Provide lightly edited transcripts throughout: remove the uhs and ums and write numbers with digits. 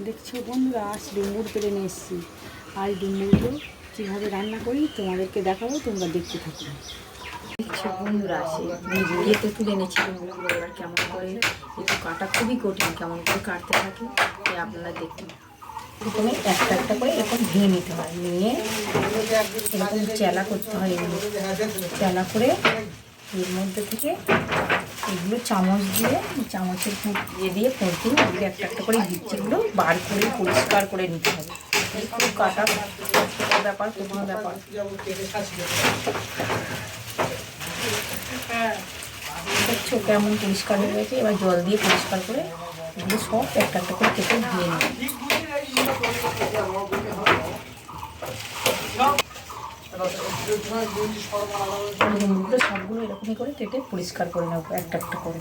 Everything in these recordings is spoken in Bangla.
দেখছো বন্ধুরা, আজ ডুমুর পেরে নিয়ে এসেছি। আর ডুমুরগুলো কীভাবে রান্না করি তোমাদেরকে দেখাবো, তোমরা দেখতে থাকো। দেখছো বন্ধুরা, ইয়েতে তুলে এনেছি ডুমুরগুলো। এবার কেমন করে একটু কাটা খুবই কঠিন, কেমন করে কাটতে থাকি আপনারা দেখুন। প্রথমে একটা একটা করে এরকম ভেঙে নিতে হয়, নিয়ে এরকম চেলা করতে হয়। এগুলো চেলা করে এর মধ্যে থেকে এগুলো চামচ দিয়ে, চামচের ইয়ে দিয়ে পড়তে এগুলো একটা একটা করে বিচিগুলো বার করে পরিষ্কার করে নিতে হবে। একটু কাটা ব্যাপার, কোনো ব্যাপার। দেখছো কেমন পরিষ্কার হয়ে গেছে। এবার জল দিয়ে পরিষ্কার করে এগুলো সব একটা একটা করে কেটে ধুয়ে নেবে। সবগুলো এরকমই করে কেটে পরিষ্কার করে নেবো একটা একটা করে।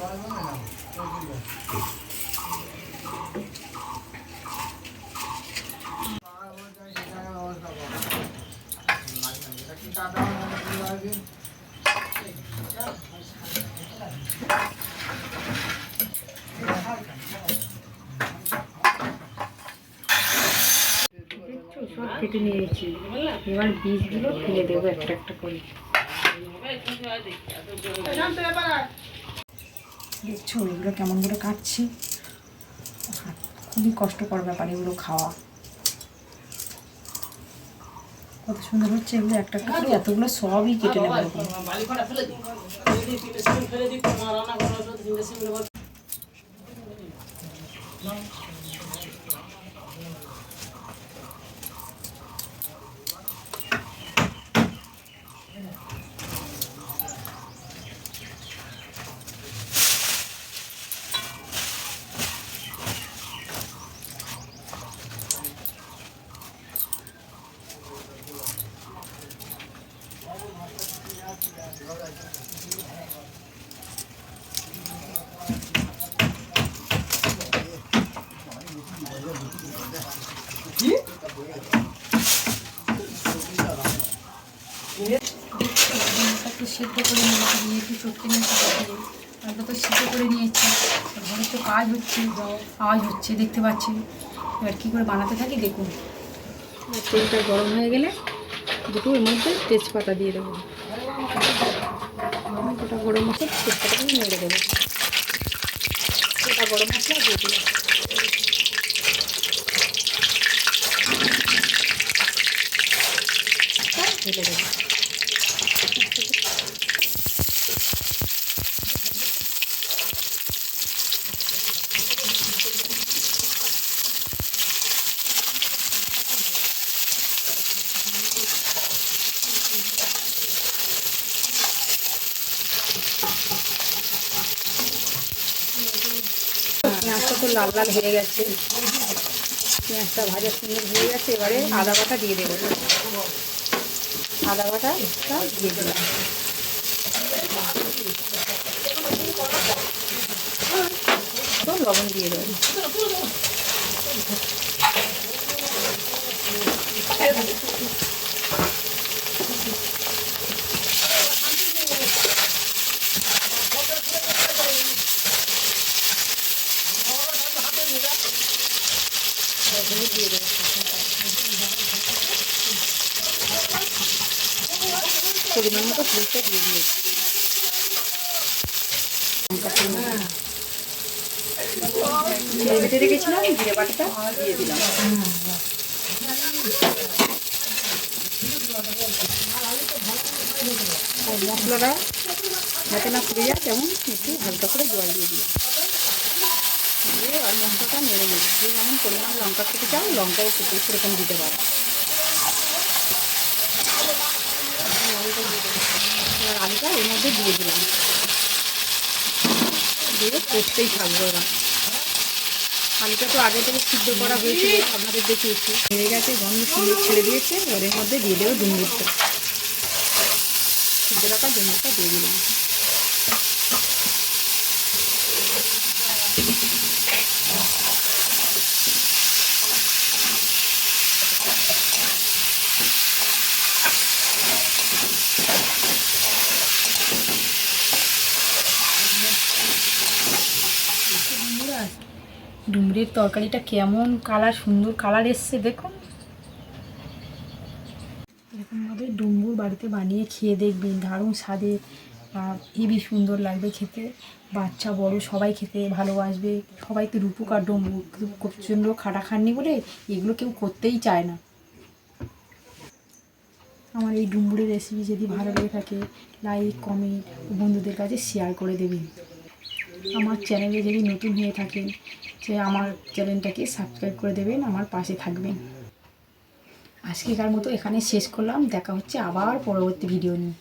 সব কেটে নিয়েছি, এবার বীজগুলো ফেলে দেবো একটা একটা করে। দেখছো এগুলো কেমন করে কাটছি, খুবই কষ্টকর ব্যাপার এগুলো খাওয়া। কত সুন্দর হচ্ছে এগুলো একটা একটা করে, এতগুলো সবই কেটে নেবো। সিদ্ধ করে নিয়েছি, একটু চটকে নিয়েছি, তারপর তো সিদ্ধ করে নিয়েছি। ঘরে তো কাজ হচ্ছে, আওয়াজ হচ্ছে দেখতে পাচ্ছি। এবার কী করে বানাতে থাকি দেখুন। তেলটা গরম হয়ে গেলে দুটো এর মধ্যে তেজপাতা দিয়ে দেবো। গোটা গরম মশলা তেজপাতা দিয়ে নেড়ে দেবো। গোটা গরম মশলা দিয়ে দিলাম, ঢেলে দেবো। পেঁয়াজটা তো লাল লাল হয়ে গেছে, পেঁয়াজটা ভাজা সুন্দর হয়ে গেছে। এবারে আদা বাটা দিয়ে দেবো, আদা বাটা দিয়ে দিলাম। তো লবণ দিয়ে দেবো। দিয়ে দেবো পরিমাণ মতো, ফুলটা দিয়ে দিয়েছি। বেটে রেখেছিলাম জিরে বাটাটা দিয়ে দিলাম। মশলাটা যাতে না পুড়ে যায় তেমন একটু হালকা করে জল দিয়ে দিলাম, দিয়ে আর মশলাটা নেড়ে নেবে। যে যেমন পরিমাণ লঙ্কা খেতে চাও লঙ্কাও খেতে সেরকম দিতে পারো। এবার আলুটা এর মধ্যে দিয়ে দিলাম, দিয়ে কষতেই থাকবো। এবার আলুটা তো আগে থেকে সিদ্ধ করা হয়েছিল, আপনাদের দেখিয়েছি। হয়ে গেছে, গন্ধ সুন্দর ছেড়ে দিয়েছে। এবার এর মধ্যে দিয়ে দেবো ডুমুরটা, সিদ্ধ রাখা ডুমুরটা দিয়ে দিলাম। ডুমুরের তরকারিটা কেমন কালার, সুন্দর কালার এসছে দেখুন। এরকমভাবে ডুমুর বাড়িতে বানিয়ে খেয়ে দেখবেন, দারুণ স্বাদের, হেবি সুন্দর লাগবে খেতে। বাচ্চা বড় সবাই খেতে ভালোবাসবে। সবাই তো রূপকার ডুমুর প্রচণ্ড খাটাখাটনি বলে এগুলো কেউ করতেই চায় না। আমার এই ডুমুরের রেসিপি যদি ভালো লেগে থাকে, লাইক কমেন্ট বন্ধুদের কাছে শেয়ার করে দেবেন। আমার চ্যানেলে যদি নতুন হয়ে থাকেন, যে আমার চ্যানেলটাকে সাবস্ক্রাইব করে দেবেন, আমার পাশে থাকবেন। আজকেকার মতো এখানে শেষ করলাম, দেখা হচ্ছে আবার পরবর্তী ভিডিও নিয়ে।